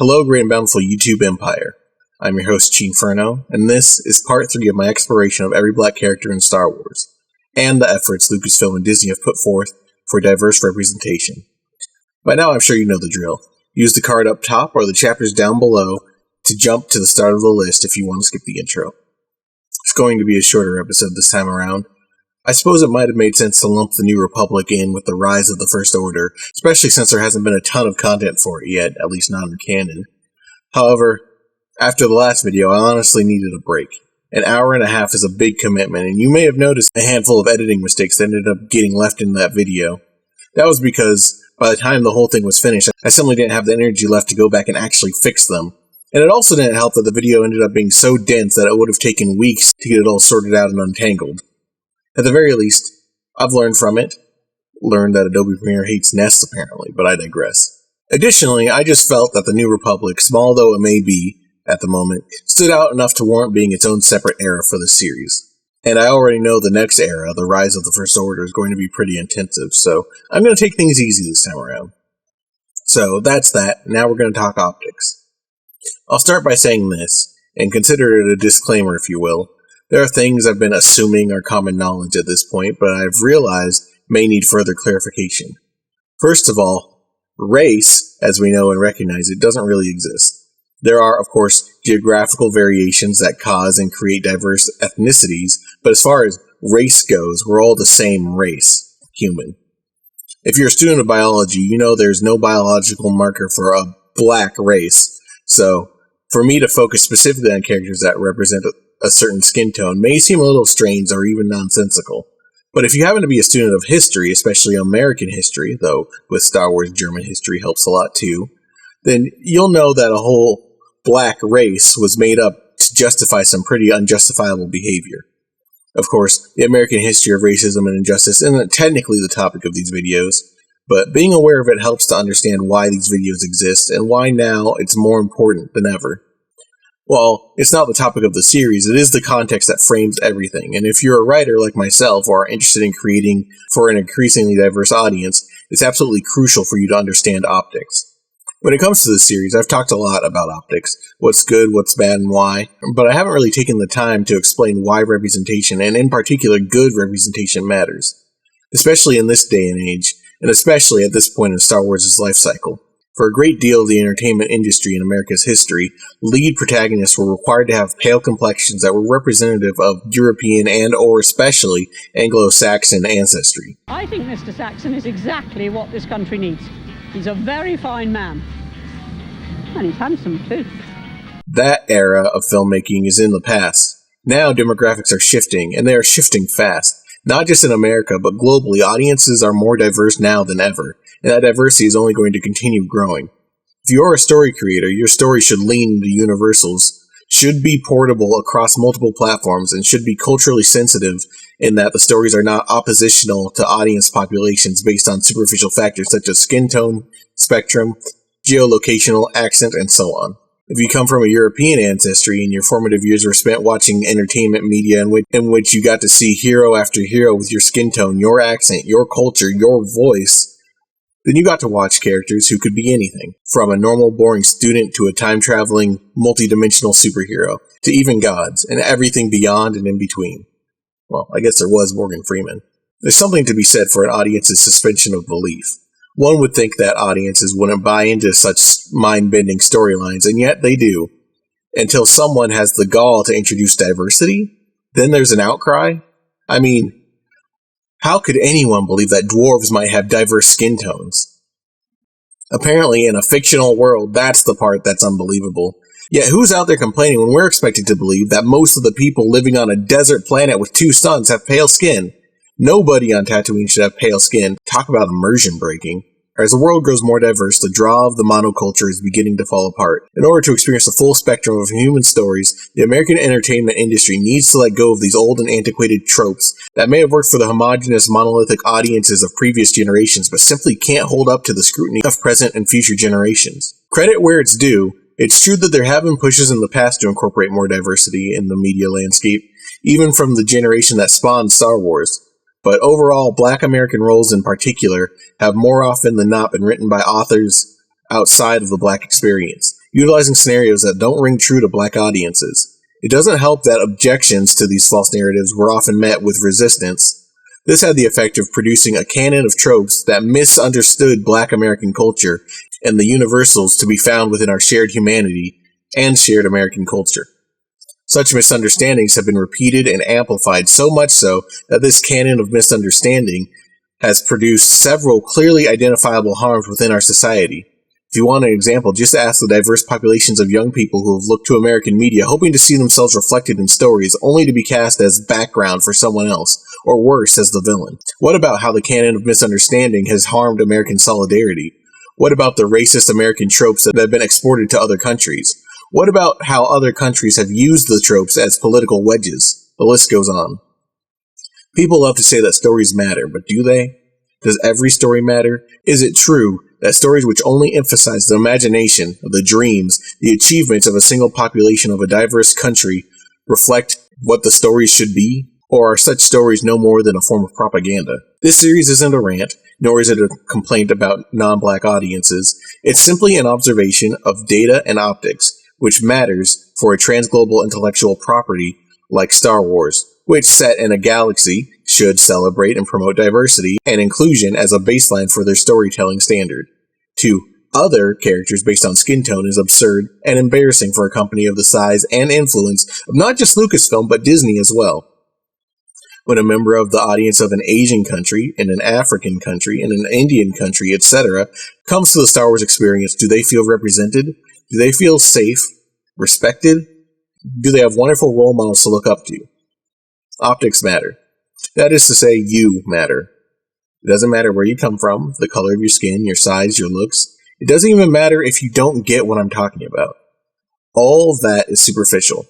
Hello, great and bountiful YouTube empire. I'm your host, Chinferno, and this is part 3 of my exploration of every black character in Star Wars, and the efforts Lucasfilm and Disney have put forth for diverse representation. By now, I'm sure you know the drill. Use the card up top or the chapters down below to jump to the start of the list if you want to skip the intro. It's going to be a shorter episode this time around. I suppose it might have made sense to lump the New Republic in with the rise of the First Order, especially since there hasn't been a ton of content for it yet, at least not in canon. However, after the last video, I honestly needed a break. An hour and a half is a big commitment, and you may have noticed a handful of editing mistakes that ended up getting left in that video. That was because, by the time the whole thing was finished, I simply didn't have the energy left to go back and actually fix them. And it also didn't help that the video ended up being so dense that it would have taken weeks to get it all sorted out and untangled. At the very least, I've learned from it. Learned that Adobe Premiere hates nests, apparently, but I digress. Additionally, I just felt that the New Republic, small though it may be at the moment, stood out enough to warrant being its own separate era for the series. And I already know the next era, the rise of the First Order, is going to be pretty intensive, so I'm going to take things easy this time around. So, that's that. Now we're going to talk optics. I'll start by saying this, and consider it a disclaimer if you will. There are things I've been assuming are common knowledge at this point, but I've realized may need further clarification. First of all, race, as we know and recognize it, doesn't really exist. There are, of course, geographical variations that cause and create diverse ethnicities, but as far as race goes, we're all the same race, human. If you're a student of biology, you know there's no biological marker for a black race, so for me to focus specifically on characters that represent a certain skin tone may seem a little strange or even nonsensical. But if you happen to be a student of history, especially American history, though with Star Wars German history helps a lot too, then you'll know that a whole black race was made up to justify some pretty unjustifiable behavior. Of course, the American history of racism and injustice isn't technically the topic of these videos, but being aware of it helps to understand why these videos exist and why now it's more important than ever. Well, it's not the topic of the series, it is the context that frames everything, and if you're a writer like myself or are interested in creating for an increasingly diverse audience, it's absolutely crucial for you to understand optics. When it comes to this series, I've talked a lot about optics, what's good, what's bad, and why, but I haven't really taken the time to explain why representation, and in particular good representation, matters. Especially in this day and age, and especially at this point in Star Wars' life cycle. For a great deal of the entertainment industry in America's history, lead protagonists were required to have pale complexions that were representative of European and or especially Anglo-Saxon ancestry. I think Mr. Saxon is exactly what this country needs. He's a very fine man. And he's handsome too. That era of filmmaking is in the past. Now demographics are shifting, and they are shifting fast. Not just in America, but globally, audiences are more diverse now than ever, and that diversity is only going to continue growing. If you're a story creator, your story should lean into universals, should be portable across multiple platforms, and should be culturally sensitive in that the stories are not oppositional to audience populations based on superficial factors such as skin tone, spectrum, geolocational, accent, and so on. If you come from a European ancestry and your formative years were spent watching entertainment media in which you got to see hero after hero with your skin tone, your accent, your culture, your voice, then you got to watch characters who could be anything, from a normal boring student to a time-traveling, multi-dimensional superhero, to even gods, and everything beyond and in between. Well, I guess there was Morgan Freeman. There's something to be said for an audience's suspension of belief. One would think that audiences wouldn't buy into such mind-bending storylines, and yet they do. Until someone has the gall to introduce diversity, then there's an outcry. I mean, how could anyone believe that dwarves might have diverse skin tones? Apparently, in a fictional world, that's the part that's unbelievable. Yet who's out there complaining when we're expected to believe that most of the people living on a desert planet with 2 suns have pale skin? Nobody on Tatooine should have pale skin. Talk about immersion breaking. As the world grows more diverse, the draw of the monoculture is beginning to fall apart. In order to experience the full spectrum of human stories, the American entertainment industry needs to let go of these old and antiquated tropes that may have worked for the homogeneous, monolithic audiences of previous generations, but simply can't hold up to the scrutiny of present and future generations. Credit where it's due, it's true that there have been pushes in the past to incorporate more diversity in the media landscape, even from the generation that spawned Star Wars. But overall, Black American roles in particular have more often than not been written by authors outside of the Black experience. utilizing scenarios that don't ring true to black audiences. It doesn't help that objections to these false narratives were often met with resistance. This had the effect of producing a canon of tropes that misunderstood black American culture and the universals to be found within our shared humanity and shared American culture. Such misunderstandings have been repeated and amplified, so much so that this canon of misunderstanding has produced several clearly identifiable harms within our society. If you want an example, just ask the diverse populations of young people who have looked to American media hoping to see themselves reflected in stories only to be cast as background for someone else, or worse, as the villain. What about how the canon of misunderstanding has harmed American solidarity? What about the racist American tropes that have been exported to other countries? What about how other countries have used the tropes as political wedges? The list goes on. People love to say that stories matter, but do they? Does every story matter? Is it true that stories which only emphasize the imagination, the dreams, the achievements of a single population of a diverse country reflect what the stories should be? Or are such stories no more than a form of propaganda? This series isn't a rant, nor is it a complaint about non-black audiences. It's simply an observation of data and optics, which matters for a transglobal intellectual property like Star Wars, which, set in a galaxy, should celebrate and promote diversity and inclusion as a baseline for their storytelling standard. To other characters based on skin tone is absurd and embarrassing for a company of the size and influence of not just Lucasfilm, but Disney as well. When a member of the audience of an Asian country, in an African country, in an Indian country, etc., comes to the Star Wars experience, do they feel represented? Do they feel safe? Respected? Do they have wonderful role models to look up to? Optics matter. That is to say, you matter. It doesn't matter where you come from, the color of your skin, your size, your looks. It doesn't even matter if you don't get what I'm talking about. All that is superficial.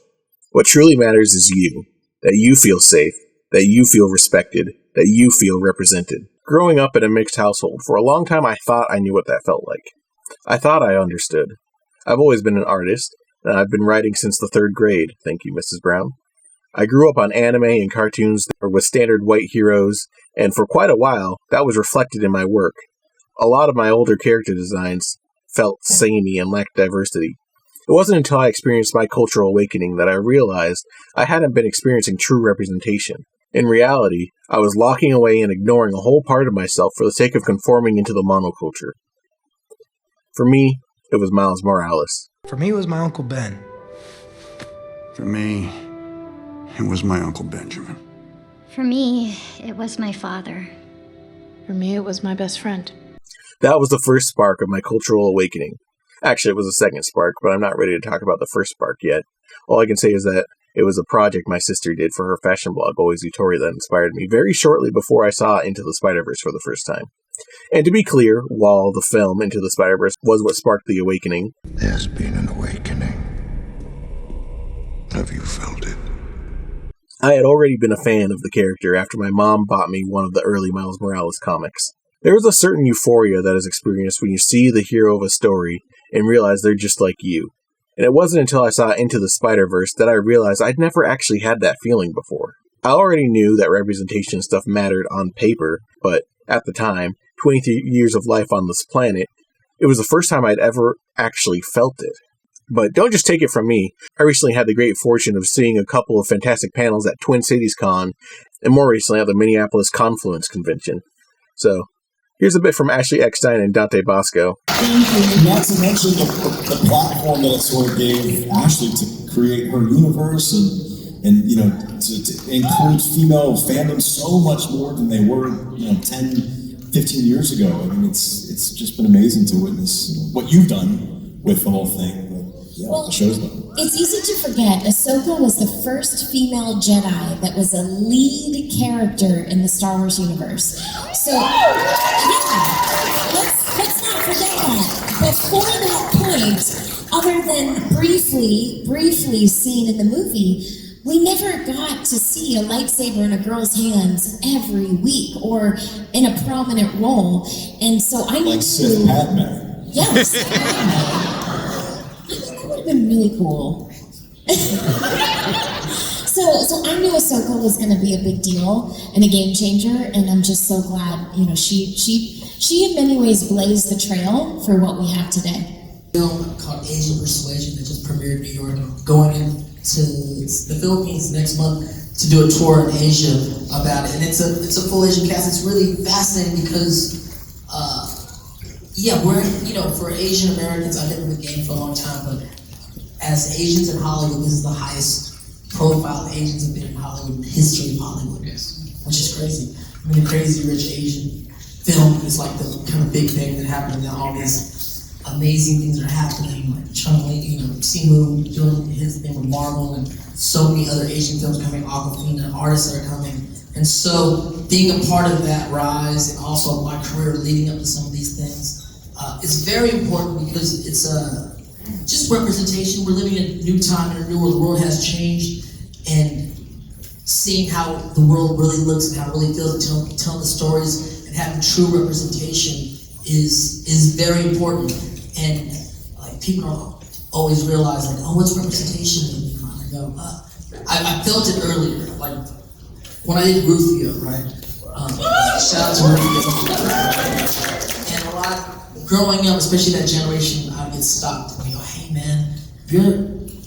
What truly matters is you. That you feel safe. That you feel respected. That you feel represented. Growing up in a mixed household, for a long time I thought I knew what that felt like. I thought I understood. I've always been an artist, and I've been writing since the 3rd grade. Thank you, Mrs. Brown. I grew up on anime and cartoons that were with standard white heroes, and for quite a while, that was reflected in my work. A lot of my older character designs felt samey and lacked diversity. It wasn't until I experienced my cultural awakening that I realized I hadn't been experiencing true representation. In reality, I was locking away and ignoring a whole part of myself for the sake of conforming into the monoculture. For me, it was Miles Morales. For me, it was my Uncle Ben. For me, it was my Uncle Benjamin. For me, it was my father. For me, it was my best friend. That was the first spark of my cultural awakening. Actually, it was the second spark, but I'm not ready to talk about the first spark yet. All I can say is that it was a project my sister did for her fashion blog, Always Utopia, that inspired me very shortly before I saw Into the Spider-Verse for the first time. And to be clear, while the film Into the Spider-Verse was what sparked the awakening, There's been an awakening. Have you felt it? I had already been a fan of the character after my mom bought me one of the early Miles Morales comics. There is a certain euphoria that is experienced when you see the hero of a story and realize they're just like you. And it wasn't until I saw Into the Spider-Verse that I realized I'd never actually had that feeling before. I already knew that representation stuff mattered on paper, but at the time, 23 years of life on this planet, it was the first time I'd ever actually felt it. But don't just take it from me. I recently had the great fortune of seeing a couple of fantastic panels at Twin Cities Con, and more recently at the Minneapolis Confluence Convention. So, here's a bit from Ashley Eckstein and Dante Basco. Not to mention the platform that it sort of gave Ashley to create her universe and you know, to include female fandom so much more than they were, 10, 15 years ago. I mean, it's just been amazing to witness what you've done with the whole thing. Well, the show's done. It's easy to forget, Ahsoka was the first female Jedi that was a lead character in the Star Wars universe. So, let's not forget that. Before that point, other than briefly seen in the movie, we never got to see a lightsaber in a girl's hands every week or in a prominent role. And so I need like Sith Padme. Yes. That would have been really cool. So I knew Ahsoka was going to be a big deal and a game changer, and I'm just so glad, she in many ways blazed the trail for what we have today. Film called Asian Persuasion that just premiered in New York. Going into the Philippines next month to do a tour in Asia about it, and it's a full Asian cast. It's really fascinating because, we're for Asian Americans, I've been in the game for a long time, but as Asians in Hollywood, this is the highest profile Asians have been in Hollywood in the history of Hollywood, which is crazy. I mean, the Crazy Rich Asian film is like the kind of big thing that happened, and all these amazing things are happening, like Chung Lee, Simu doing his thing with Marvel, and so many other Asian films coming, Aquafina, artists that are coming. And so being a part of that rise, and also my career leading up to some of these things, is very important because it's just representation. We're living in a new time, in a new world. The world has changed, and seeing how the world really looks and how it really feels, and telling the stories and having true representation is very important. And like people don't always realize, like, oh, what's representation? And I go, I felt it earlier, like when I did Rufio, right? Shout out to Rufio. And a lot, growing up, especially that generation, I would get stopped and they go, hey man,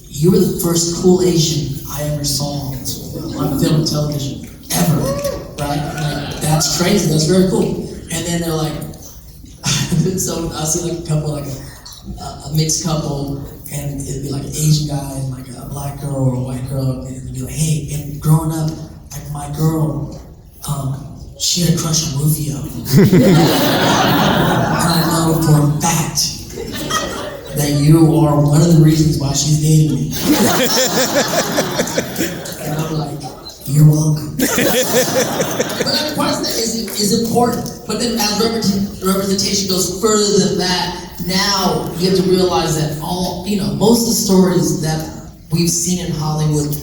you were the first cool Asian I ever saw on film and television, ever, right? Like, that's crazy, that's very cool. And then they're like, so I'll see like a couple, like a mixed couple, and it'd be like an Asian guy and like a black girl or a white girl, and it'd be like, hey, and growing up, like my girl, she had a crush on Rufio. And I know for a fact that you are one of the reasons why she's dating me. And I'm like, you're welcome. But part of that is important. But then as representation goes further than that, now you have to realize that most of the stories that we've seen in Hollywood,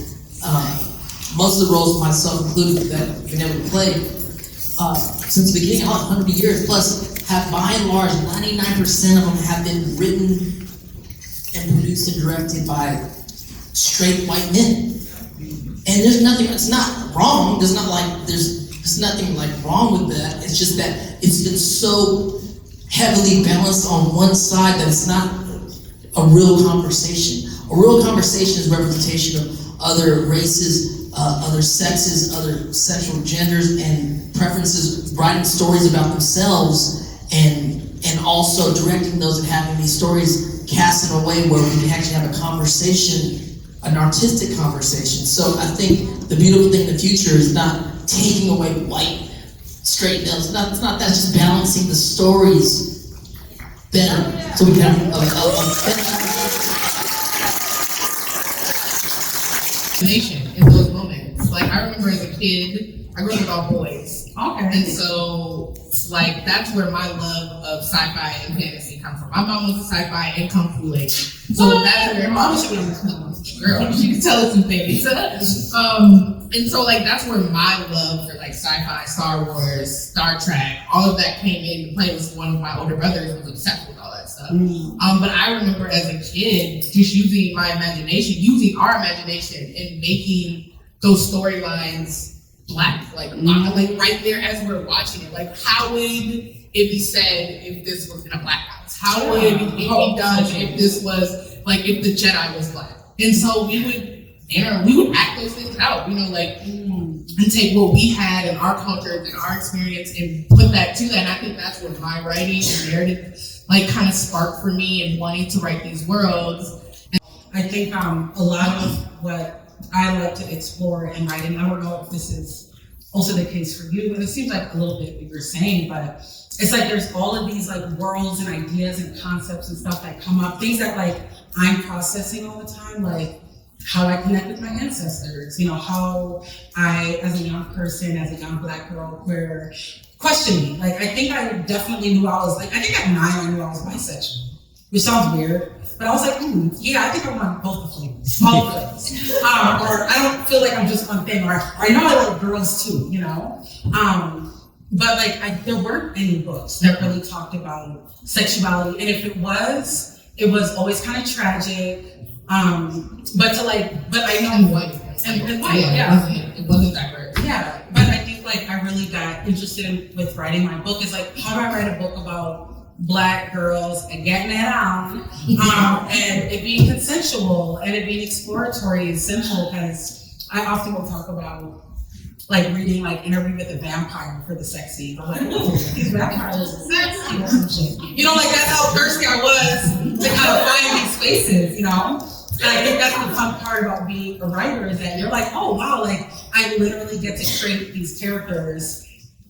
most of the roles, myself included, that we've never played, since the beginning, 100 years plus, have by and large, 99% of them have been written and produced and directed by straight white men. And there's nothing, it's not wrong, there's nothing like wrong with that. It's just that it's been so heavily balanced on one side that it's not a real conversation. A real conversation is representation of other races, other sexes, other sexual genders and preferences, writing stories about themselves, and also directing those and having these stories cast in a way where we can actually have a conversation, an artistic conversation. So I think the beautiful thing in the future is not taking away white straight males. It's not that. It's just balancing the stories better, so we can have a better nation in those moments. Like I remember as a kid, I grew up with all boys. Okay. And so like that's where my love of sci-fi and fantasy come from. My mom was a sci-fi and kung fu lady. So that's where my girl, she can tell us some things. And so like that's where my love for like sci-fi, Star Wars, Star Trek, all of that came into play. Was one of my older brothers was obsessed with all that stuff. But I remember as a kid just using my imagination, using our imagination and making those storylines black, like right there as we're watching it. Like how would it be said if this was in a black house? How would it be done if this was like if the Jedi was black? And so we would act those things out, and take what we had in our culture and our experience and put that to that. And I think that's what my writing and narrative kind of sparked for me and wanting to write these worlds. I think a lot of what I like to explore and write, and I don't know if this is also the case for you, but it seems like a little bit what you're saying, but it's like there's all of these worlds and ideas and concepts and stuff that come up, things that I'm processing all the time, like how I connect with my ancestors, how I, as a young person, as a young Black girl, queer, questioning. I think I definitely knew I think at 9 I knew I was bisexual, which sounds weird, but I was like, yeah, I think I want both the flavors, all the flavors. Or I don't feel like I'm just one thing, or I know I like girls too, But there weren't any books that really talked about sexuality, and if it was always kind of tragic. But I know white, it wasn't diverse. Yeah, but I think I really got interested with writing my book. Is how do I write a book about Black girls and getting it on, and it being consensual and it being exploratory and sensual, because I often will talk about like reading like Interview with a Vampire for the sex scene. I'm like, ooh, these vampires are sexy or some shit. You know, like that's how thirsty I was to kind of find these spaces, you know? And I think that's the fun part about being a writer, is that you're like, oh wow, like I literally get to create these characters,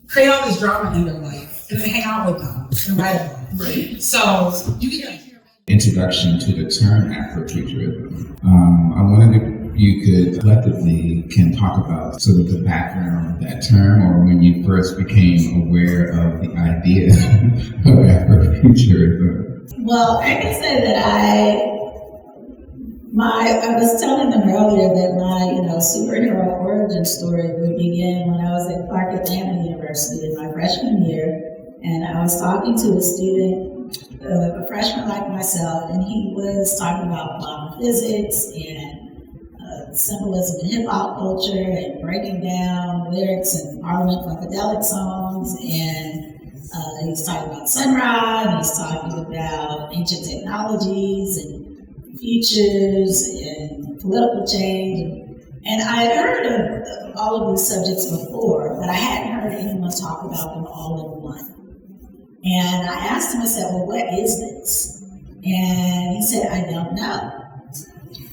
create all this drama in their life, and then hang out with them and write about it. Right. So you get introduction to the term Afrofuturism. I wondered if you could collectively can talk about sort of the background of that term, or when you first became aware of the idea of Afrofuturism. Well, I can say that I was telling them earlier that my, superhero origin story would begin when I was at Clark Atlanta University in my freshman year, and I was talking to a student, a freshman like myself, and he was talking about quantum physics and symbolism in hip hop culture and breaking down lyrics in Parliament Funkadelic songs, and he's talking about sunrise, and he's talking about ancient technologies and futures and political change. And I had heard of all of these subjects before, but I hadn't heard anyone talk about them all in one. And I asked him, I said, well, what is this? And he said, I don't know.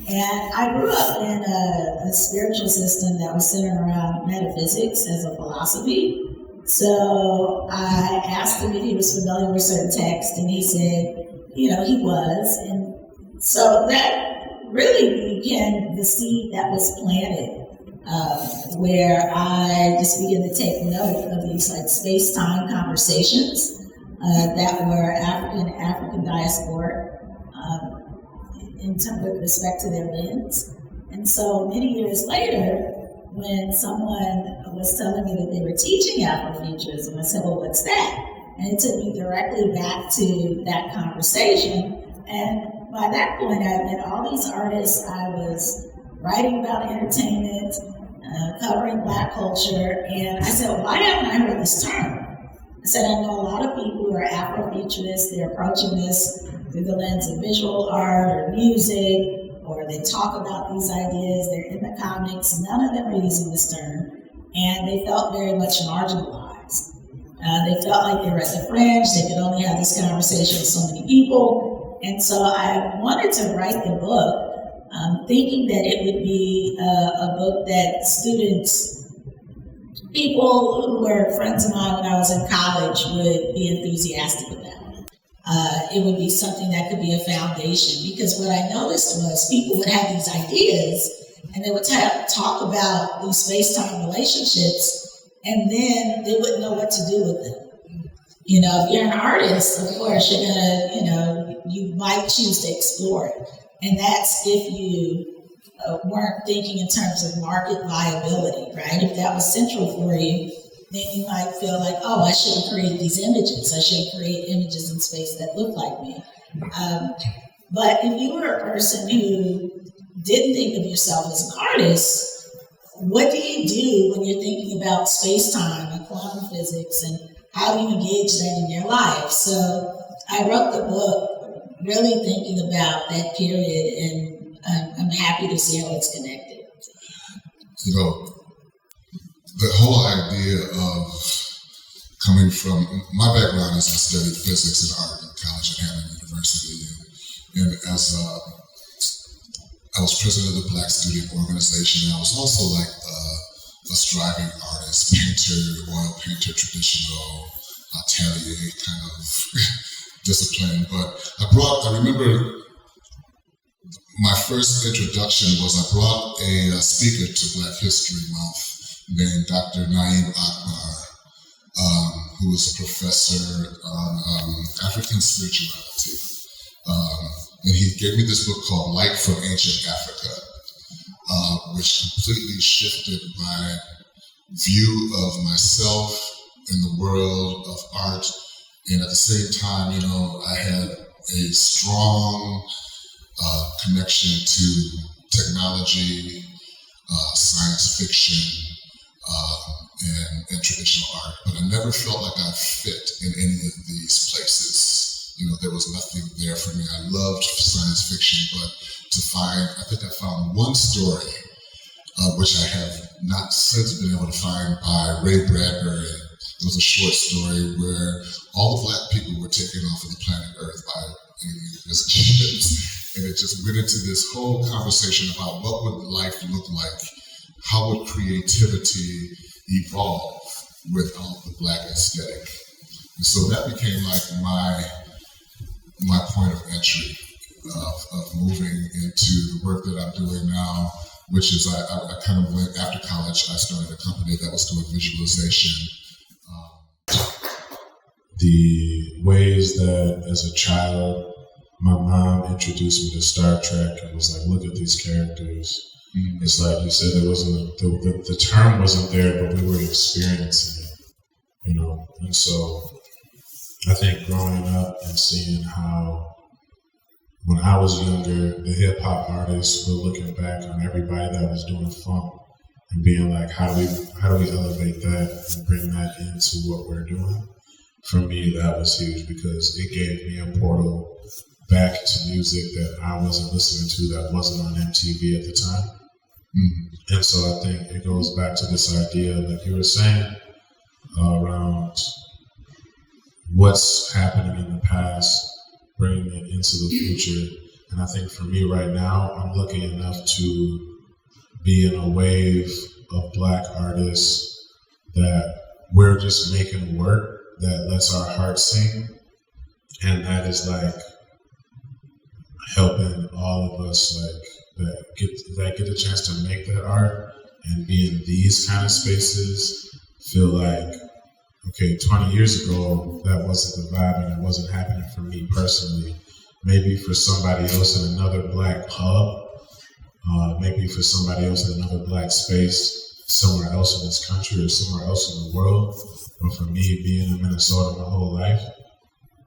And I grew up in a spiritual system that was centered around metaphysics as a philosophy. So I asked him if he was familiar with certain texts, and he said, he was. And so that really began the seed that was planted, where I just began to take note of these like space-time conversations that were African diasporic in terms with respect to their lens. And so many years later, when someone was telling me that they were teaching Afrofuturism, I said, well, what's that? And it took me directly back to that conversation. And by that point, I met all these artists. I was writing about entertainment, covering Black culture, and I said, why haven't I heard this term? I said, I know a lot of people who are Afrofuturists. They're approaching this through the lens of visual art or music, or they talk about these ideas. They're in the comics. None of them are using this term, and they felt very much marginalized. They felt like they were at the fringe. They could only have this conversation with so many people. And so I wanted to write the book, thinking that it would be a book that students, people who were friends of mine when I was in college, would be enthusiastic about. It would be something that could be a foundation, because what I noticed was people would have these ideas and they would talk about these space-time relationships, and then they wouldn't know what to do with them. If you're an artist, of course, you're gonna, you might choose to explore it. And that's if you weren't thinking in terms of market viability, right? If that was central for you, then you might feel like, oh, I shouldn't create these images. I shouldn't create images in space that look like me. But if you were a person who didn't think of yourself as an artist, what do you do when you're thinking about space-time and quantum physics, and how do you engage that in your life? So I wrote the book really thinking about that period, and I'm happy to see how it's connected. The whole idea of coming from, my background is I studied physics and art at college at Hammond University, and as I was president of the Black Student Organization, and I was also like a striving artist, painter, oil painter, traditional atelier kind of discipline. But I remember my first introduction was I brought a speaker to Black History Month named Dr. Naeem Akbar, who was a professor on African spirituality. And he gave me this book called Light from Ancient Africa, which completely shifted my view of myself in the world of art. And at the same time, I had a strong connection to technology, science fiction, and traditional art, but I never felt like I fit in any of these places. there was nothing there for me. I loved science fiction, but I think I found one story, which I have not since been able to find, by Ray Bradbury. It was a short story where all the black people were taken off of the planet Earth by aliens and ships. And it just went into this whole conversation about what would life look like? How would creativity evolve without the black aesthetic? And so that became like my point of entry of moving into the work that I'm doing now, which is I kind of went after college. I started a company that was doing visualization. The ways that as a child, my mom introduced me to Star Trek and was like, look at these characters. Mm-hmm. It's like you said, there wasn't the term wasn't there, but we were experiencing it, And so I think growing up and seeing how, when I was younger, the hip hop artists were looking back on everybody that was doing funk and being like, how do we elevate that and bring that into what we're doing? For me, that was huge because it gave me a portal back to music that I wasn't listening to, that wasn't on MTV at the time. Mm-hmm. And so I think it goes back to this idea, like you were saying, around what's happening in the past, bringing it into the future. And I think for me right now, I'm lucky enough to be in a wave of Black artists that we're just making work that lets our hearts sing. And that is like helping all of us that get a chance to make that art and be in these kind of spaces, feel like, okay, 20 years ago, that wasn't the vibe and it wasn't happening for me personally. Maybe for somebody else in another Black pub, maybe for somebody else in another Black space, somewhere else in this country or somewhere else in the world. But for me, being in Minnesota my whole life,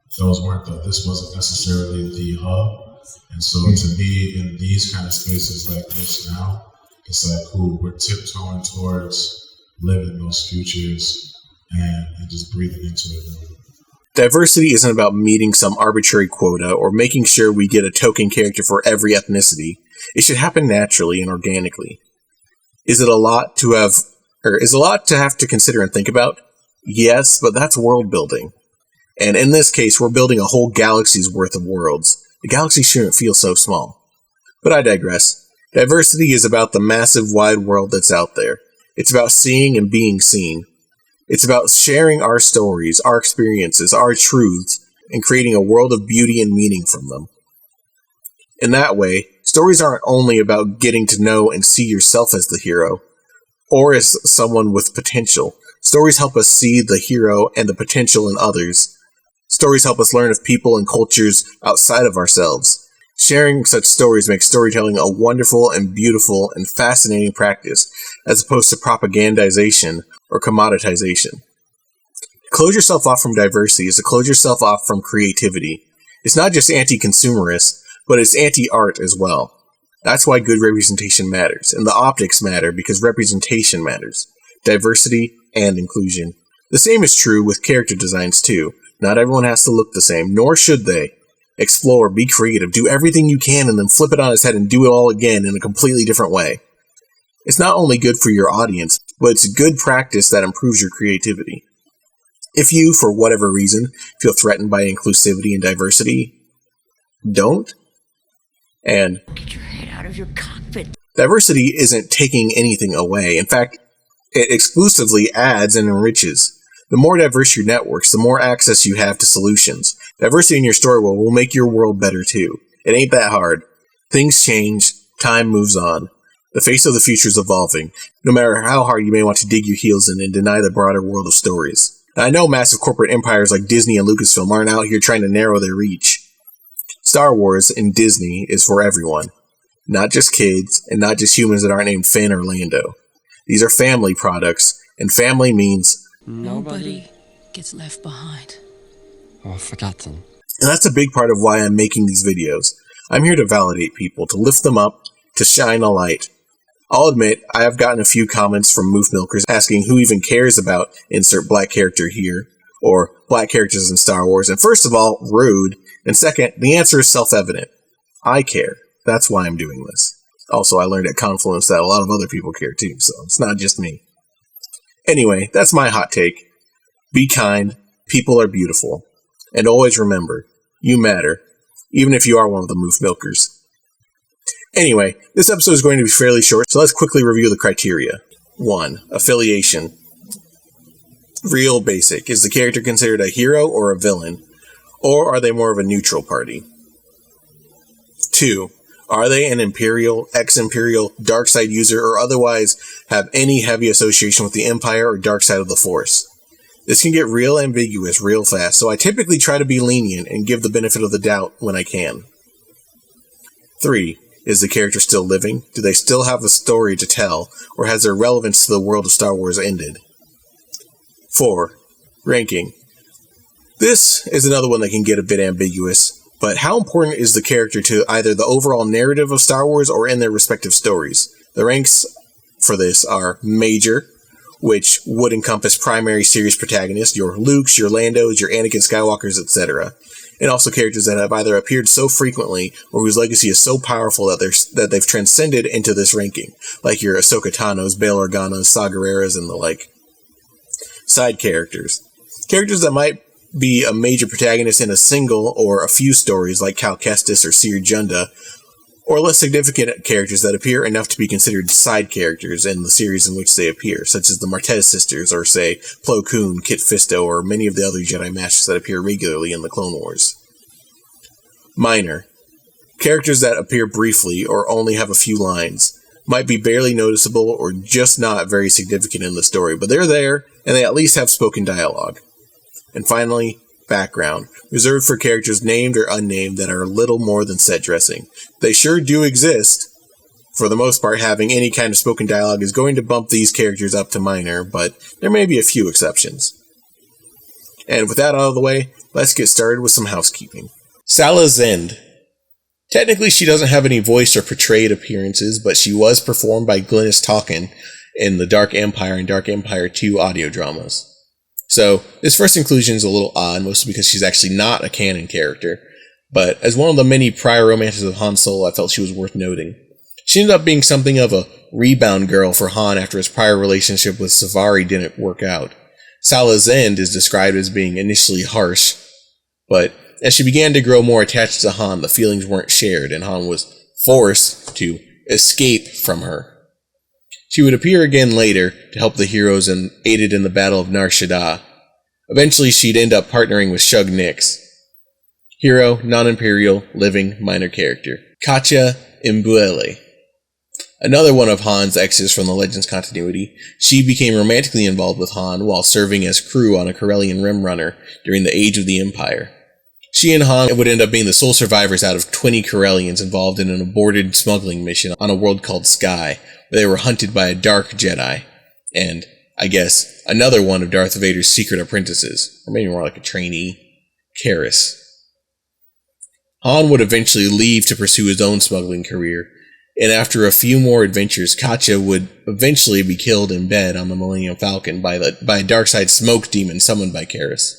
this wasn't necessarily the hub. And so to be in these kind of spaces like this now, it's like, cool, we're tiptoeing towards living those futures and just breathing into it. Diversity isn't about meeting some arbitrary quota or making sure we get a token character for every ethnicity. It should happen naturally and organically. Is it a lot to have to consider and think about? Yes, but that's world building. And in this case, we're building a whole galaxy's worth of worlds. The galaxy shouldn't feel so small. But I digress. Diversity is about the massive wide world that's out there. It's about seeing and being seen. It's about sharing our stories, our experiences, our truths, and creating a world of beauty and meaning from them. In that way, stories aren't only about getting to know and see yourself as the hero, or as someone with potential. Stories help us see the hero and the potential in others. Stories help us learn of people and cultures outside of ourselves. Sharing such stories makes storytelling a wonderful and beautiful and fascinating practice, as opposed to propagandization or commoditization. To close yourself off from diversity is to close yourself off from creativity. It's not just anti-consumerist, but it's anti-art as well. That's why good representation matters, and the optics matter because representation matters. Diversity and inclusion. The same is true with character designs too. Not everyone has to look the same, nor should they. Explore, be creative, do everything you can, and then flip it on its head and do it all again in a completely different way. It's not only good for your audience, but it's good practice that improves your creativity. If you, for whatever reason, feel threatened by inclusivity and diversity, don't. And get your head out of your cockpit. Diversity isn't taking anything away. In fact, it exclusively adds and enriches. The more diverse your networks, the more access you have to solutions. Diversity in your story world will make your world better too. It ain't that hard. Things change. Time moves on. The face of the future is evolving, no matter how hard you may want to dig your heels in and deny the broader world of stories. And I know massive corporate empires like Disney and Lucasfilm aren't out here trying to narrow their reach. Star Wars and Disney is for everyone. Not just kids, and not just humans that aren't named Finn or Lando. These are family products, and family means nobody gets left behind or forgotten. And that's a big part of why I'm making these videos. I'm here to validate people, to lift them up, to shine a light. I'll admit, I have gotten a few comments from Moof Milkers asking who even cares about insert Black character here, or Black characters in Star Wars, and first of all, rude. And second, the answer is self-evident. I care. That's why I'm doing this. Also, I learned at Confluence that a lot of other people care too, so it's not just me. Anyway, that's my hot take. Be kind, people are beautiful, and always remember, you matter, even if you are one of the moof milkers. Anyway, this episode is going to be fairly short, so let's quickly review the criteria. 1. Affiliation. Real basic. Is the character considered a hero or a villain? Or are they more of a neutral party? 2. Are they an Imperial, ex-Imperial, dark side user, or otherwise have any heavy association with the Empire or dark side of the Force? This can get real ambiguous real fast, so I typically try to be lenient and give the benefit of the doubt when I can. 3. Is the character still living? Do they still have a story to tell, or has their relevance to the world of Star Wars ended? 4. Ranking. This is another one that can get a bit ambiguous. But how important is the character to either the overall narrative of Star Wars or in their respective stories? The ranks for this are major, which would encompass primary series protagonists, your Lukes, your Landos, your Anakin Skywalkers, etc. And also characters that have either appeared so frequently or whose legacy is so powerful that they've transcended into this ranking, like your Ahsoka Tano's, Bail Organa's, Saw Gerrera's, and the like. Side characters. Characters that might be a major protagonist in a single or a few stories like Cal Kestis or Cere Junda, or less significant characters that appear enough to be considered side characters in the series in which they appear, such as the Martez sisters or, say, Plo Koon, Kit Fisto, or many of the other Jedi Masters that appear regularly in the Clone Wars. Minor. Characters that appear briefly or only have a few lines, might be barely noticeable or just not very significant in the story, but they're there, and they at least have spoken dialogue. And finally, background, reserved for characters named or unnamed that are little more than set dressing. They sure do exist. For the most part, having any kind of spoken dialogue is going to bump these characters up to minor, but there may be a few exceptions. And with that out of the way, let's get started with some housekeeping. Salla Zend. Technically, she doesn't have any voice or portrayed appearances, but she was performed by Glynis Talkin in the Dark Empire and Dark Empire 2 audio dramas. So, this first inclusion is a little odd, mostly because she's actually not a canon character, but as one of the many prior romances of Han Solo, I felt she was worth noting. She ended up being something of a rebound girl for Han after his prior relationship with Savari didn't work out. Salla Zend is described as being initially harsh, but as she began to grow more attached to Han, the feelings weren't shared, and Han was forced to escape from her. She would appear again later to help the heroes and aided in the Battle of Nar Shaddaa. Eventually, she'd end up partnering with Shug Nix. Hero, non-Imperial, living, minor character. Katya M'buele. Another one of Han's exes from the Legends continuity, she became romantically involved with Han while serving as crew on a Corellian Rim Runner during the Age of the Empire. She and Han would end up being the sole survivors out of 20 Corellians involved in an aborted smuggling mission on a world called Sky, where they were hunted by a dark Jedi, and, I guess, another one of Darth Vader's secret apprentices, or maybe more like a trainee, Karis. Han would eventually leave to pursue his own smuggling career, and after a few more adventures, Katya would eventually be killed in bed on the Millennium Falcon by a dark-side smoke demon summoned by Karis.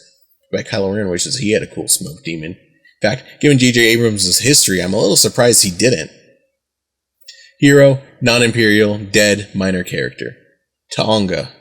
By Kylo Ren wishes he had a cool smoke demon. In fact, given J.J. Abrams' history, I'm a little surprised he didn't. Hero, non-Imperial, dead, minor character. Taonga.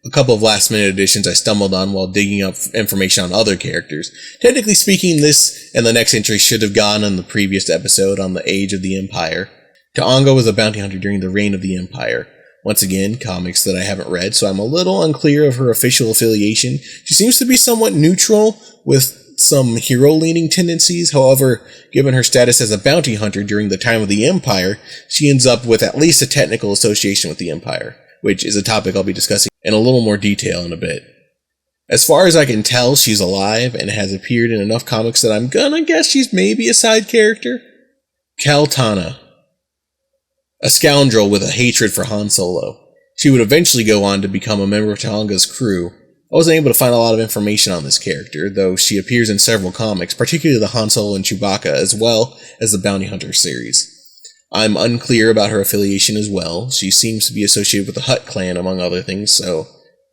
A couple of last-minute additions I stumbled on while digging up information on other characters. Technically speaking, this and the next entry should have gone in the previous episode on the Age of the Empire. Taonga was a bounty hunter during the reign of the Empire. Once again, comics that I haven't read, so I'm a little unclear of her official affiliation. She seems to be somewhat neutral, with some hero-leaning tendencies. However, given her status as a bounty hunter during the time of the Empire, she ends up with at least a technical association with the Empire, which is a topic I'll be discussing in a little more detail in a bit. As far as I can tell, she's alive and has appeared in enough comics that I'm gonna guess she's maybe a side character. Khel Tanna. A scoundrel with a hatred for Han Solo. She would eventually go on to become a member of Taonga's crew. I wasn't able to find a lot of information on this character, though she appears in several comics, particularly the Han Solo and Chewbacca, as well as the Bounty Hunter series. I'm unclear about her affiliation as well. She seems to be associated with the Hutt clan, among other things, so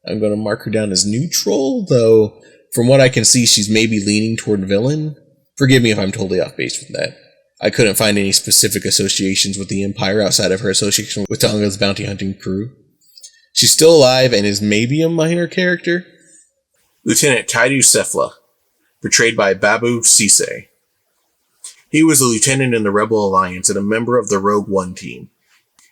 I'm going to mark her down as neutral, though from what I can see, she's maybe leaning toward villain. Forgive me if I'm totally off base with that. I couldn't find any specific associations with the Empire outside of her association with Tonga's bounty hunting crew. She's still alive and is maybe a minor character. Lieutenant Taidu Sefla, portrayed by Babu Sise. He was a lieutenant in the Rebel Alliance and a member of the Rogue One team.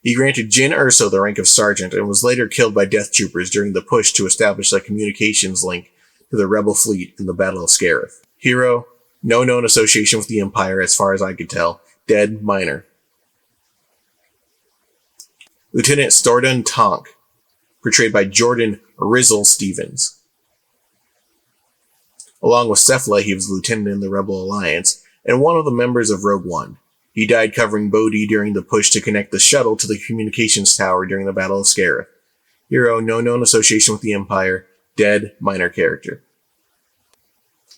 He granted Jin Erso the rank of sergeant and was later killed by Death Troopers during the push to establish a communications link to the Rebel fleet in the Battle of Scarif. Hero, no known association with the Empire as far as I could tell. Dead, minor. Lieutenant Stordan Tonc, portrayed by Jordan Rizzle Stevens. Along with Sefla, he was a lieutenant in the Rebel Alliance and one of the members of Rogue One. He died covering Bodhi during the push to connect the shuttle to the communications tower during the Battle of Scarif. Hero, no known association with the Empire. Dead, minor character.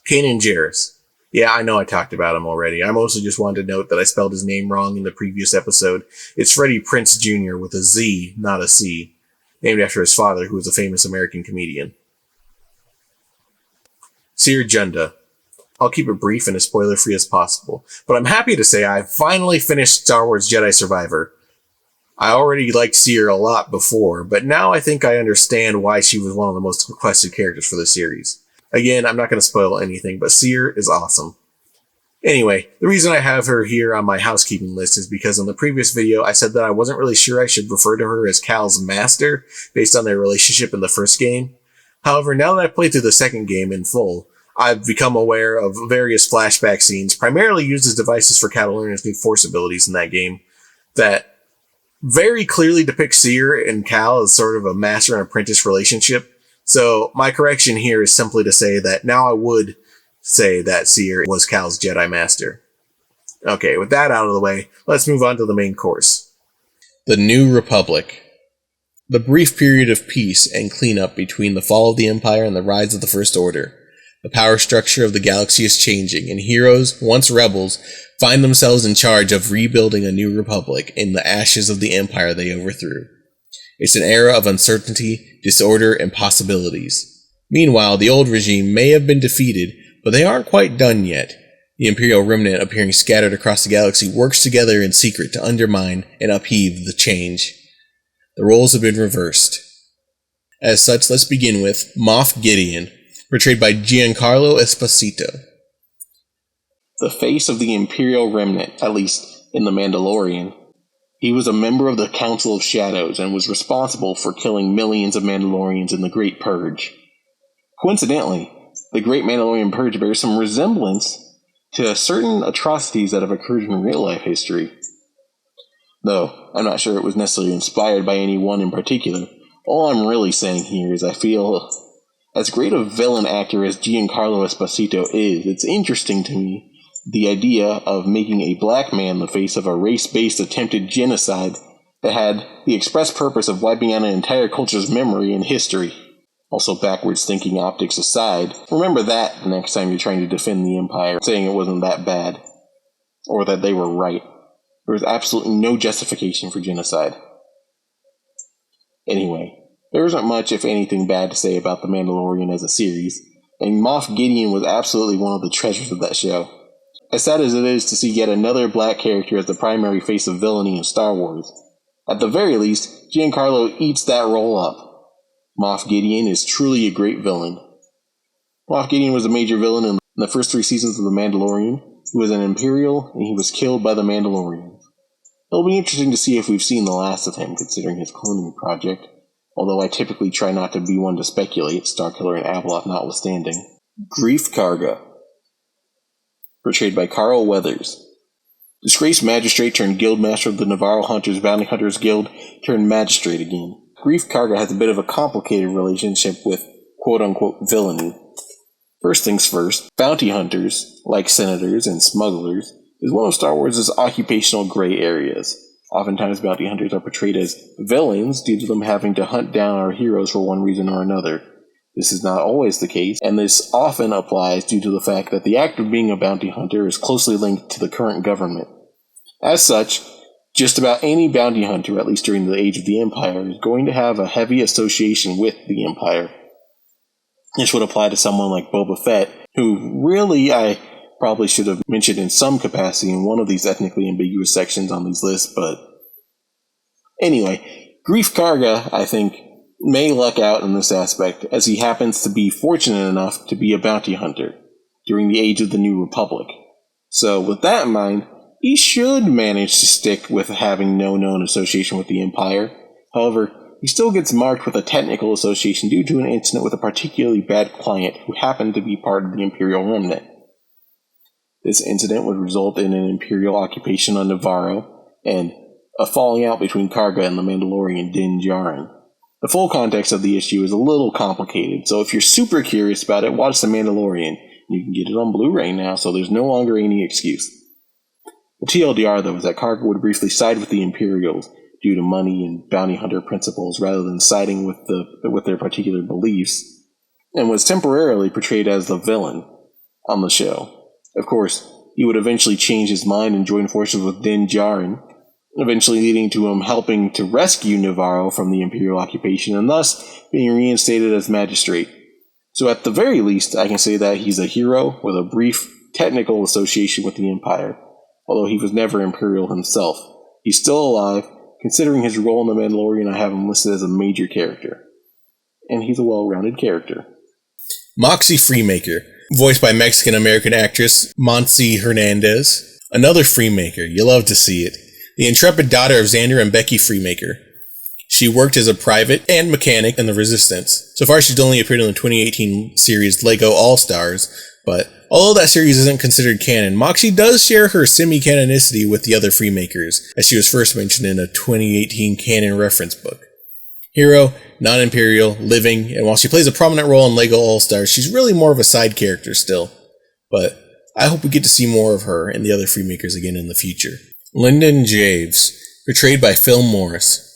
Kanan Jarrus. Yeah, I know I talked about him already. I mostly just wanted to note that I spelled his name wrong in the previous episode. It's Freddie Prinze Jr. with a Z, not a C, named after his father, who was a famous American comedian. Cere Junda. I'll keep it brief and as spoiler-free as possible, but I'm happy to say I finally finished Star Wars Jedi Survivor. I already liked Cere a lot before, but now I think I understand why she was one of the most requested characters for the series. Again, I'm not going to spoil anything, but Cere is awesome. Anyway, the reason I have her here on my housekeeping list is because in the previous video I said that I wasn't really sure I should refer to her as Cal's master, based on their relationship in the first game. However, now that I've played through the second game in full, I've become aware of various flashback scenes, primarily used as devices for Cal to learn his new force abilities in that game, that very clearly depict Cere and Cal as sort of a master and apprentice relationship. So my correction here is simply to say that now I would say that Cere was Cal's Jedi Master. Okay, with that out of the way, let's move on to the main course. The New Republic. The brief period of peace and cleanup between the fall of the Empire and the rise of the First Order. The power structure of the galaxy is changing, and heroes, once rebels, find themselves in charge of rebuilding a new republic in the ashes of the Empire they overthrew. It's an era of uncertainty, disorder, and possibilities. Meanwhile, the old regime may have been defeated, but they aren't quite done yet. The Imperial remnant appearing scattered across the galaxy works together in secret to undermine and upheave the change. The roles have been reversed. As such, let's begin with Moff Gideon, portrayed by Giancarlo Esposito. The face of the Imperial remnant, at least in The Mandalorian. He was a member of the Council of Shadows and was responsible for killing millions of Mandalorians in the Great Purge. Coincidentally, the Great Mandalorian Purge bears some resemblance to certain atrocities that have occurred in real-life history. Though, I'm not sure it was necessarily inspired by any one in particular. All I'm really saying here is I feel, as great a villain actor as Giancarlo Esposito is, it's interesting to me the idea of making a black man the face of a race-based attempted genocide that had the express purpose of wiping out an entire culture's memory and history. Also, backwards thinking optics aside, remember that the next time you're trying to defend the Empire, saying it wasn't that bad. Or that they were right. There was absolutely no justification for genocide. Anyway, there isn't much, if anything, bad to say about The Mandalorian as a series, and Moff Gideon was absolutely one of the treasures of that show. As sad as it is to see yet another black character as the primary face of villainy in Star Wars, at the very least, Giancarlo eats that role up. Moff Gideon is truly a great villain. Moff Gideon was a major villain in the first 3 seasons of The Mandalorian. He was an Imperial, and he was killed by the Mandalorians. It'll be interesting to see if we've seen the last of him, considering his cloning project, although I typically try not to be one to speculate, Starkiller and Abeloth notwithstanding. Greef Karga, portrayed by Carl Weathers. Disgraced magistrate turned guildmaster of the Navarro Hunters Bounty Hunters Guild turned magistrate again. Greef Karga has a bit of a complicated relationship with quote-unquote villainy. First things first, bounty hunters, like senators and smugglers, is one of Star Wars' occupational gray areas. Oftentimes bounty hunters are portrayed as villains due to them having to hunt down our heroes for one reason or another. This is not always the case, and this often applies due to the fact that the act of being a bounty hunter is closely linked to the current government. As such, just about any bounty hunter, at least during the age of the Empire, is going to have a heavy association with the Empire. This would apply to someone like Boba Fett, who really, I probably should have mentioned in some capacity in one of these ethnically ambiguous sections on these lists, but anyway, Greef Karga, I think, may luck out in this aspect, as he happens to be fortunate enough to be a bounty hunter during the age of the New Republic. So with that in mind, he should manage to stick with having no known association with the Empire. However, he still gets marked with a technical association due to an incident with a particularly bad client who happened to be part of the Imperial Remnant. This incident would result in an Imperial occupation on Navarro and a falling out between Karga and the Mandalorian Dinn Djarin. The full context of the issue is a little complicated, so if you're super curious about it, watch The Mandalorian. You can get it on Blu-ray now, so there's no longer any excuse. The TLDR, though, is that Karga would briefly side with the Imperials due to money and bounty hunter principles rather than siding with their particular beliefs, and was temporarily portrayed as the villain on the show. Of course, he would eventually change his mind and join forces with Dinn Djarin, eventually leading to him helping to rescue Navarro from the Imperial occupation and thus being reinstated as magistrate. So at the very least, I can say that he's a hero with a brief technical association with the Empire, although he was never Imperial himself. He's still alive. Considering his role in The Mandalorian, I have him listed as a major character. And he's a well-rounded character. Moxie Freemaker, voiced by Mexican-American actress Montse Hernandez. Another Freemaker, you love to see it. The intrepid daughter of Xander and Becky Freemaker. She worked as a private and mechanic in the Resistance. So far, she's only appeared in the 2018 series Lego All-Stars, but although that series isn't considered canon, Moxie does share her semi-canonicity with the other Freemakers, as she was first mentioned in a 2018 canon reference book. Hero, non-Imperial, living, and while she plays a prominent role in Lego All-Stars, she's really more of a side character still. But I hope we get to see more of her and the other Freemakers again in the future. Lindon Javes, portrayed by Phil Morris,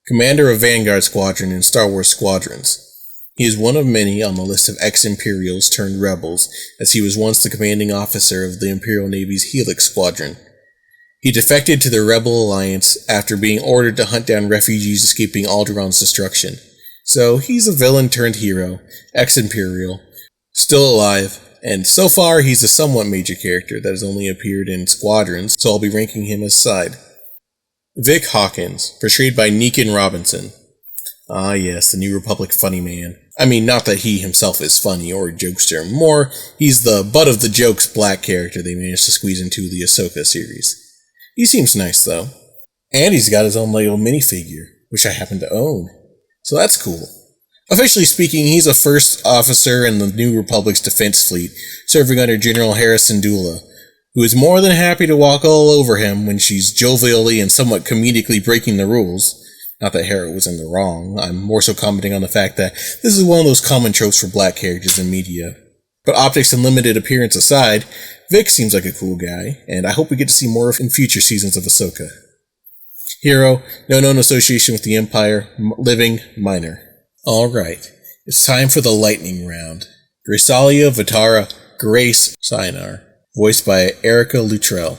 commander of Vanguard Squadron in Star Wars Squadrons. He is one of many on the list of ex-Imperials turned rebels, as he was once the commanding officer of the Imperial Navy's Helix Squadron. He defected to the Rebel Alliance after being ordered to hunt down refugees escaping Alderaan's destruction. So he's a villain turned hero, ex-Imperial, still alive, and so far he's a somewhat major character that has only appeared in Squadrons, so I'll be ranking him as side. Vic Hawkins, portrayed by Neekin Robinson. Ah yes, the New Republic funny man. I mean, not that he himself is funny or a jokester, more he's the butt of the jokes black character they managed to squeeze into the Ahsoka series. He seems nice though. And he's got his own Lego minifigure, which I happen to own. So that's cool. Officially speaking, he's a first officer in the New Republic's defense fleet, serving under General Jacen Syndulla, who is more than happy to walk all over him when she's jovially and somewhat comedically breaking the rules. Not that Hera was in the wrong, I'm more so commenting on the fact that this is one of those common tropes for black characters in media. But optics and limited appearance aside, Vic seems like a cool guy, and I hope we get to see more in future seasons of Ahsoka. Hero, no known association with the Empire, living, minor. Alright, it's time for the lightning round. Grasalia Vitara Grace Sinar, voiced by Erica Luttrell.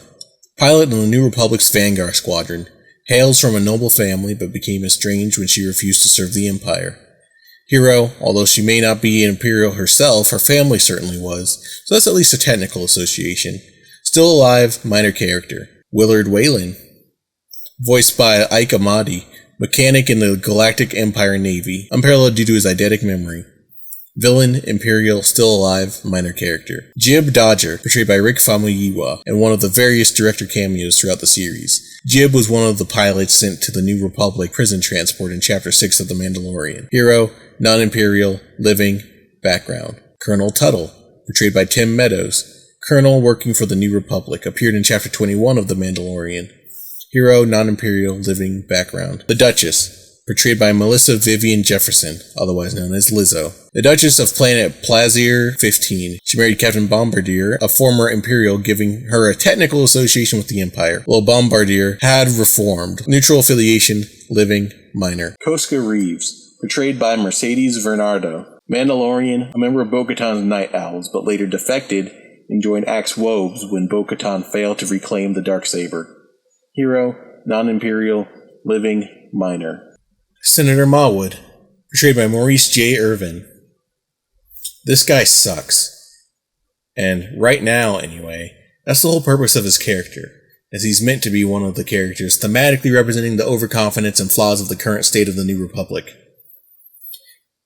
Pilot in the New Republic's Vanguard Squadron, hails from a noble family but became estranged when she refused to serve the Empire. Hero, although she may not be an Imperial herself, her family certainly was, so that's at least a technical association. Still alive, minor character. Willard Waylin, voiced by Ike Amadi, mechanic in the Galactic Empire Navy, unparalleled due to his eidetic memory. Villain, Imperial, still alive, minor character. Jib Dodger, portrayed by Rick Famuyiwa, and one of the various director cameos throughout the series. Jib was one of the pilots sent to the New Republic prison transport in Chapter 6 of The Mandalorian. Hero, non-Imperial, living, background. Colonel Tuttle, portrayed by Tim Meadows, Colonel working for the New Republic, appeared in Chapter 21 of The Mandalorian. Hero, non-Imperial, living, background. The Duchess, portrayed by Melissa Vivian Jefferson, otherwise known as Lizzo. The Duchess of planet Plaisir 15. She married Captain Bombardier, a former Imperial, giving her a technical association with the Empire, while Bombardier had reformed. Neutral affiliation, living, minor. Koska Reeves, portrayed by Mercedes Vernardo. Mandalorian, a member of Bo-Katan's Night Owls, but later defected and joined Axe Woves when Bo-Katan failed to reclaim the Darksaber. Hero, non-Imperial, living, minor. Senator Mawood, portrayed by Maurice J. Irvin. This guy sucks. And right now, anyway, that's the whole purpose of his character, as he's meant to be one of the characters thematically representing the overconfidence and flaws of the current state of the New Republic.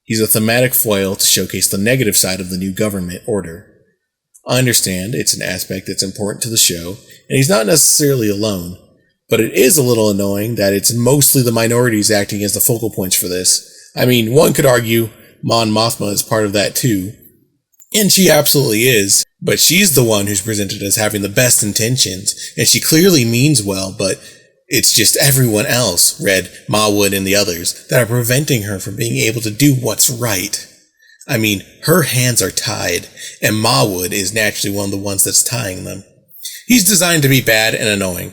He's a thematic foil to showcase the negative side of the new government order. I understand it's an aspect that's important to the show, and he's not necessarily alone, but it is a little annoying that it's mostly the minorities acting as the focal points for this. I mean, one could argue Mon Mothma is part of that too, and she absolutely is, but she's the one who's presented as having the best intentions, and she clearly means well, but it's just everyone else, Red, Mawood, and the others, that are preventing her from being able to do what's right. I mean, her hands are tied, and Mawood is naturally one of the ones that's tying them. He's designed to be bad and annoying.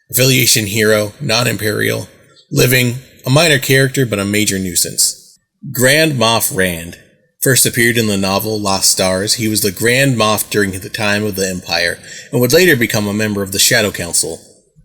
Affiliation hero, non-imperial, living, a minor character but a major nuisance. Grand Moff Rand. First appeared in the novel Lost Stars, he was the Grand Moff during the time of the Empire, and would later become a member of the Shadow Council.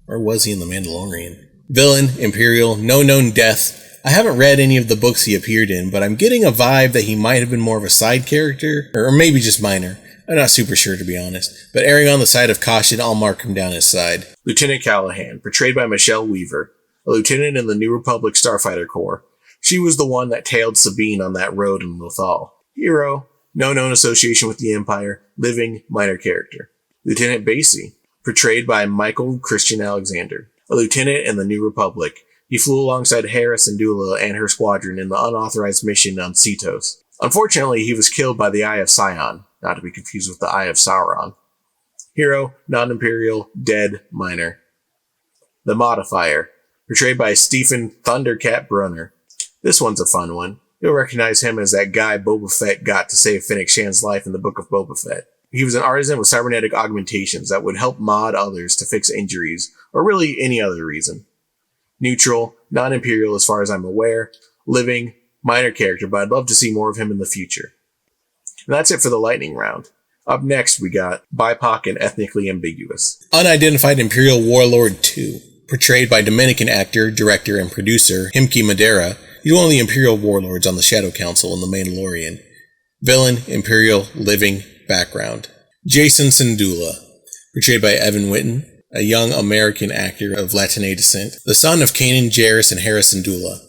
Or was he in The Mandalorian? Villain, Imperial, no known death. I haven't read any of the books he appeared in, but I'm getting a vibe that he might have been more of a side character, or maybe just minor. I'm not super sure, to be honest, but erring on the side of caution, I'll mark him down his side. Lieutenant Callahan, portrayed by Michelle Weaver, a lieutenant in the New Republic Starfighter Corps. She was the one that tailed Sabine on that road in Lothal. Hero, no known association with the Empire, living, minor character. Lieutenant Basie, portrayed by Michael Christian Alexander, a lieutenant in the New Republic. He flew alongside Cere Syndulla and her squadron in the unauthorized mission on Cetos. Unfortunately, he was killed by the Eye of Sion, not to be confused with the Eye of Sauron. Hero, non-imperial, dead, minor. The Modifier, portrayed by Stephen Thundercat Brunner. This one's a fun one. You'll recognize him as that guy Boba Fett got to save Fennec Shan's life in the Book of Boba Fett. He was an artisan with cybernetic augmentations that would help mod others to fix injuries, or really any other reason. Neutral, non-imperial as far as I'm aware, living, minor character, but I'd love to see more of him in the future. And that's it for the lightning round. Up next, we got Bipoc and Ethnically Ambiguous. Unidentified Imperial Warlord 2, portrayed by Dominican actor, director, and producer Himki Madera. He's one of the Imperial Warlords on the Shadow Council in The Mandalorian. Villain, Imperial, living, background. Jacen Syndulla, portrayed by Evan Whitten, a young American actor of Latine descent, the son of Kanan Jarrus and Hera Syndulla.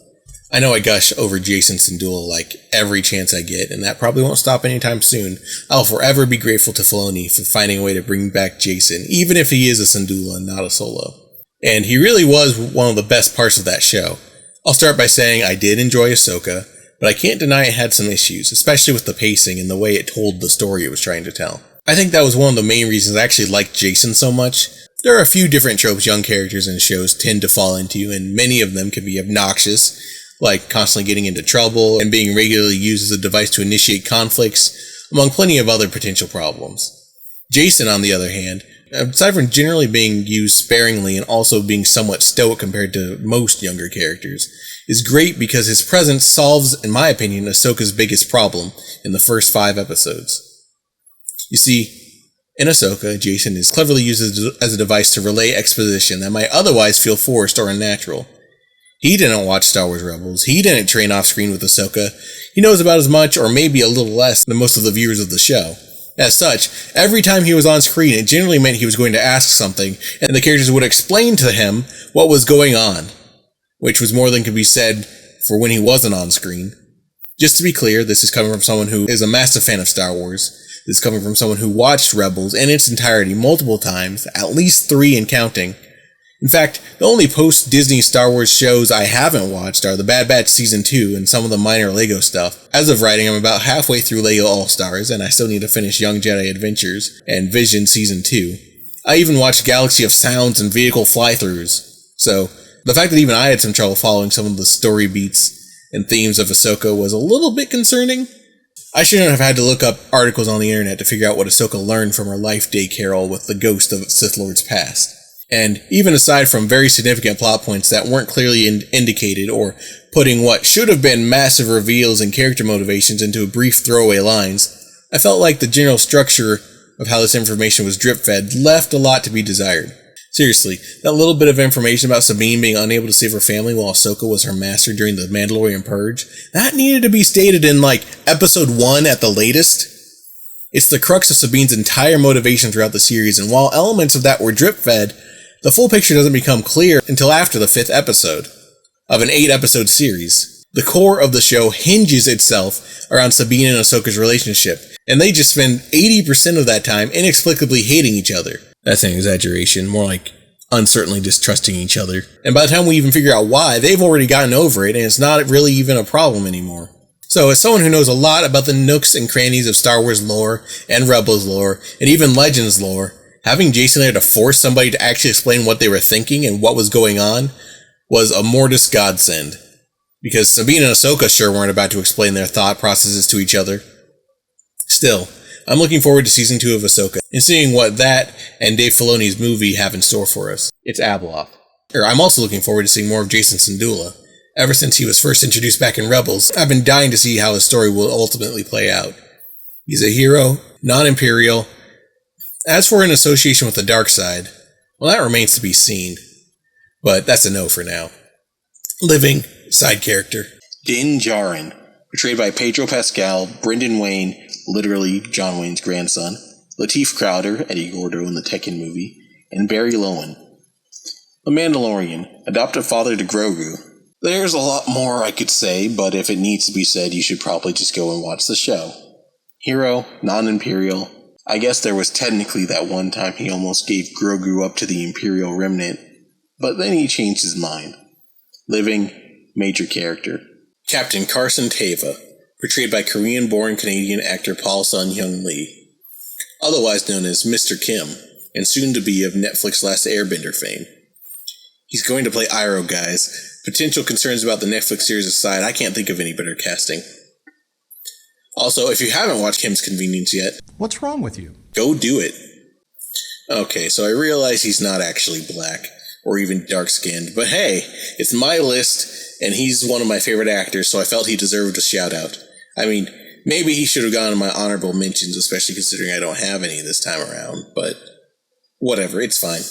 I know I gush over Jacen Syndulla like every chance I get, and that probably won't stop anytime soon. I'll forever be grateful to Filoni for finding a way to bring back Jacen, even if he is a Syndulla and not a Solo. And he really was one of the best parts of that show. I'll start by saying I did enjoy Ahsoka, but I can't deny it had some issues, especially with the pacing and the way it told the story it was trying to tell. I think that was one of the main reasons I actually liked Jacen so much. There are a few different tropes young characters in shows tend to fall into, and many of them can be obnoxious, like constantly getting into trouble and being regularly used as a device to initiate conflicts, among plenty of other potential problems. Jacen, on the other hand, aside from generally being used sparingly and also being somewhat stoic compared to most younger characters, is great because his presence solves, in my opinion, Ahsoka's biggest problem in the first 5 episodes. You see, in Ahsoka, Jacen is cleverly used as a device to relay exposition that might otherwise feel forced or unnatural. He didn't watch Star Wars Rebels, he didn't train off-screen with Ahsoka, he knows about as much or maybe a little less than most of the viewers of the show. As such, every time he was on screen, it generally meant he was going to ask something, and the characters would explain to him what was going on, which was more than could be said for when he wasn't on screen. Just to be clear, this is coming from someone who is a massive fan of Star Wars. This is coming from someone who watched Rebels in its entirety multiple times, at least 3 and counting. In fact, the only post-Disney Star Wars shows I haven't watched are The Bad Batch Season 2 and some of the minor LEGO stuff. As of writing, I'm about halfway through LEGO All-Stars, and I still need to finish Young Jedi Adventures and Vision Season 2. I even watched Galaxy of Sounds and Vehicle Fly-Throughs. So, the fact that even I had some trouble following some of the story beats and themes of Ahsoka was a little bit concerning. I shouldn't have had to look up articles on the internet to figure out what Ahsoka learned from her Life Day Carol with the ghost of Sith Lord's past. And even aside from very significant plot points that weren't clearly indicated or putting what should have been massive reveals and character motivations into brief throwaway lines, I felt like the general structure of how this information was drip-fed left a lot to be desired. Seriously, that little bit of information about Sabine being unable to save her family while Ahsoka was her master during the Mandalorian Purge, that needed to be stated in, episode 1 at the latest. It's the crux of Sabine's entire motivation throughout the series, and while elements of that were drip-fed, the full picture doesn't become clear until after the 5th episode of an 8-episode series. The core of the show hinges itself around Sabine and Ahsoka's relationship, and they just spend 80% of that time inexplicably hating each other. That's an exaggeration, more like uncertainly distrusting each other. And by the time we even figure out why, they've already gotten over it, and it's not really even a problem anymore. So, as someone who knows a lot about the nooks and crannies of Star Wars lore, and Rebels lore, and even Legends lore, having Jacen there to force somebody to actually explain what they were thinking and what was going on was a mortis godsend. Because Sabine and Ahsoka sure weren't about to explain their thought processes to each other. Still, I'm looking forward to Season 2 of Ahsoka, and seeing what that and Dave Filoni's movie have in store for us. It's Abeloth. I'm also looking forward to seeing more of Jacen Syndulla. Ever since he was first introduced back in Rebels, I've been dying to see how his story will ultimately play out. He's a hero, non-Imperial. As for an association with the dark side, well, that remains to be seen. But that's a no for now. Living side character. Dinn Djarin, portrayed by Pedro Pascal, Brendan Wayne, literally John Wayne's grandson, Lateef Crowder, Eddie Gordo in the Tekken movie, and Barry Lowen. The Mandalorian, adoptive father to Grogu. There's a lot more I could say, but if it needs to be said, you should probably just go and watch the show. Hero, non-Imperial. I guess there was technically that one time he almost gave Grogu up to the Imperial Remnant, but then he changed his mind. Living, major character. Captain Carson Teva, portrayed by Korean-born Canadian actor Paul Sun-Hyung Lee, otherwise known as Mr. Kim, and soon to be of Netflix Last Airbender fame. He's going to play Iroh, guys. Potential concerns about the Netflix series aside, I can't think of any better casting. Also, if you haven't watched Kim's Convenience yet, what's wrong with you? Go do it. Okay, so I realize he's not actually black, or even dark-skinned, but hey, it's my list, and he's one of my favorite actors, so I felt he deserved a shout-out. I mean, maybe he should have gone in my honorable mentions, especially considering I don't have any this time around, but whatever, it's fine.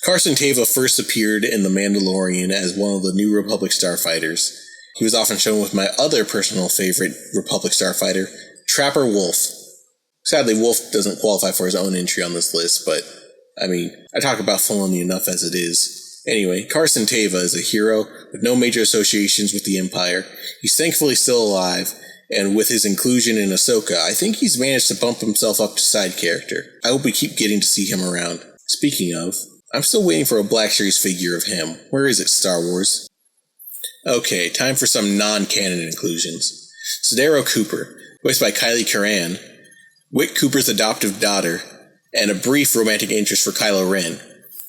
Carson Teva first appeared in The Mandalorian as one of the New Republic starfighters. He was often shown with my other personal favorite Republic starfighter, Trapper Wolf. Sadly, Wolf doesn't qualify for his own entry on this list, but, I mean, I talk about Filoni enough as it is. Anyway, Carson Teva is a hero with no major associations with the Empire. He's thankfully still alive, and with his inclusion in Ahsoka, I think he's managed to bump himself up to side character. I hope we keep getting to see him around. Speaking of, I'm still waiting for a Black Series figure of him. Where is it, Star Wars? Okay, time for some non-canon inclusions. Sidero Cooper, voiced by Kylie Curran, Wick Cooper's adoptive daughter, and a brief romantic interest for Kylo Ren.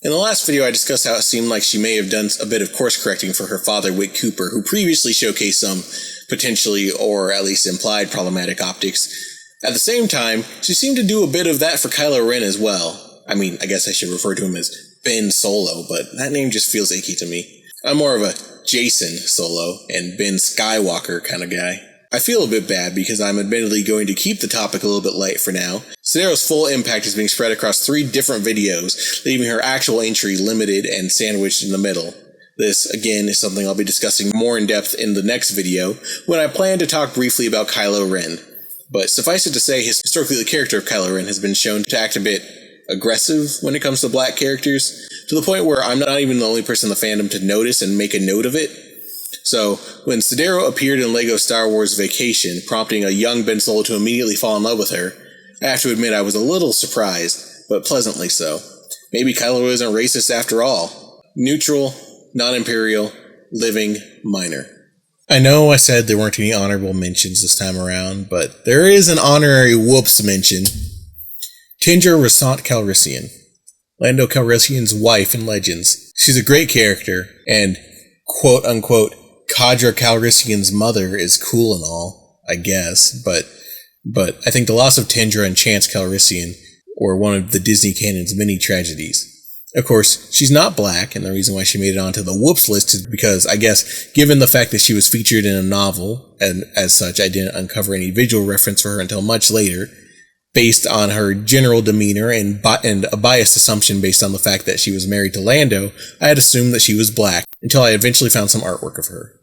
In the last video, I discussed how it seemed like she may have done a bit of course correcting for her father, Wick Cooper, who previously showcased some potentially, or at least implied, problematic optics. At the same time, she seemed to do a bit of that for Kylo Ren as well. I mean, I guess I should refer to him as Ben Solo, but that name just feels icky to me. I'm more of a Jacen Solo and Ben Skywalker kind of guy. I feel a bit bad because I'm admittedly going to keep the topic a little bit light for now. Sidero's full impact is being spread across 3 different videos, leaving her actual entry limited and sandwiched in the middle. This, again, is something I'll be discussing more in depth in the next video, when I plan to talk briefly about Kylo Ren. But suffice it to say, historically the character of Kylo Ren has been shown to act a bit aggressive when it comes to black characters, to the point where I'm not even the only person in the fandom to notice and make a note of it. So, when Sidero appeared in LEGO Star Wars Vacation, prompting a young Ben Solo to immediately fall in love with her, I have to admit I was a little surprised, but pleasantly so. Maybe Kylo isn't racist after all. Neutral, non-Imperial, living, minor. I know I said there weren't any honorable mentions this time around, but there is an honorary whoops mention. Tindra Rasant Calrissian, Lando Calrissian's wife in Legends. She's a great character, and quote-unquote Kadra Calrissian's mother is cool and all, I guess, but I think the loss of Tindra and Chance Calrissian were one of the Disney canon's many tragedies. Of course, she's not black, and the reason why she made it onto the whoops list is because, I guess, given the fact that she was featured in a novel, and as such I didn't uncover any visual reference for her until much later, based on her general demeanor and a biased assumption based on the fact that she was married to Lando, I had assumed that she was black, until I eventually found some artwork of her.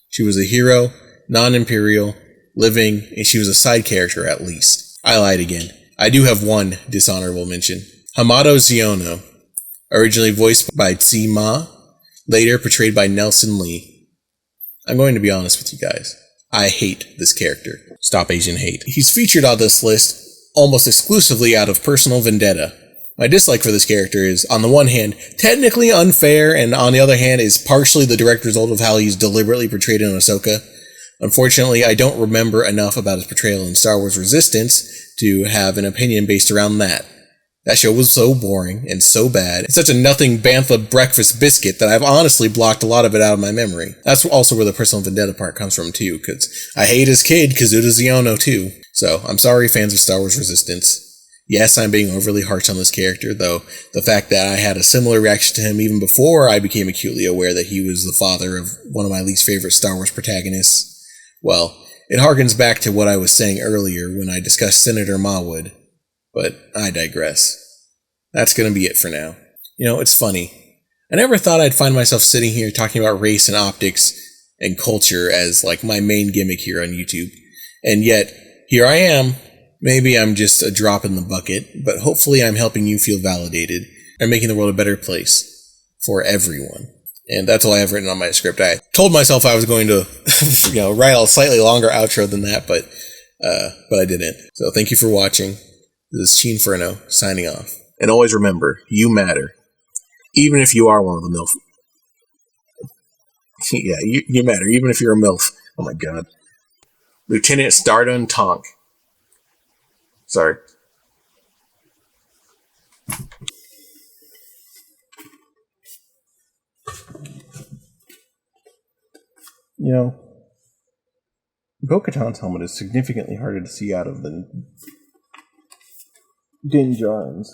She was a hero, non-Imperial, living, and she was a side character at least. I lied again. I do have one dishonorable mention. Hamato Xiono, originally voiced by Tsi Ma, later portrayed by Nelson Lee. I'm going to be honest with you guys. I hate this character. Stop Asian hate. He's featured on this list almost exclusively out of personal vendetta. My dislike for this character is, on the one hand, technically unfair, and on the other hand, is partially the direct result of how he's deliberately portrayed in Ahsoka. Unfortunately, I don't remember enough about his portrayal in Star Wars Resistance to have an opinion based around that. That show was so boring and so bad. It's such a nothing bantha breakfast biscuit that I've honestly blocked a lot of it out of my memory. That's also where the personal vendetta part comes from too, because I hate his kid, Kazuda Xiono too. So, I'm sorry fans of Star Wars Resistance. Yes, I'm being overly harsh on this character, though the fact that I had a similar reaction to him even before I became acutely aware that he was the father of one of my least favorite Star Wars protagonists, well, it harkens back to what I was saying earlier when I discussed Senator Mawood. But I digress. That's gonna be it for now. You know, it's funny. I never thought I'd find myself sitting here talking about race and optics and culture as like my main gimmick here on YouTube. And yet, here I am. Maybe I'm just a drop in the bucket, but hopefully I'm helping you feel validated and making the world a better place for everyone. And that's all I have written on my script. I told myself I was going to, write a slightly longer outro than that, but I didn't. So thank you for watching. This is Chinferno signing off. And always remember, you matter. Even if you are one of the MILF. Yeah, you matter, even if you're a MILF. Oh my god. Lieutenant Stordan Tonc. Sorry. You know, Bo-Katan's helmet is significantly harder to see out of than Dinn Djarin's.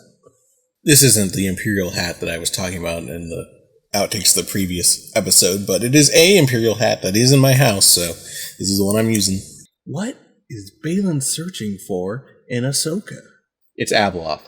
This isn't the Imperial hat that I was talking about in the outtakes of the previous episode, but it is a Imperial hat that is in my house, so this is the one I'm using. What is Baylan searching for in Ahsoka? It's Abeloth.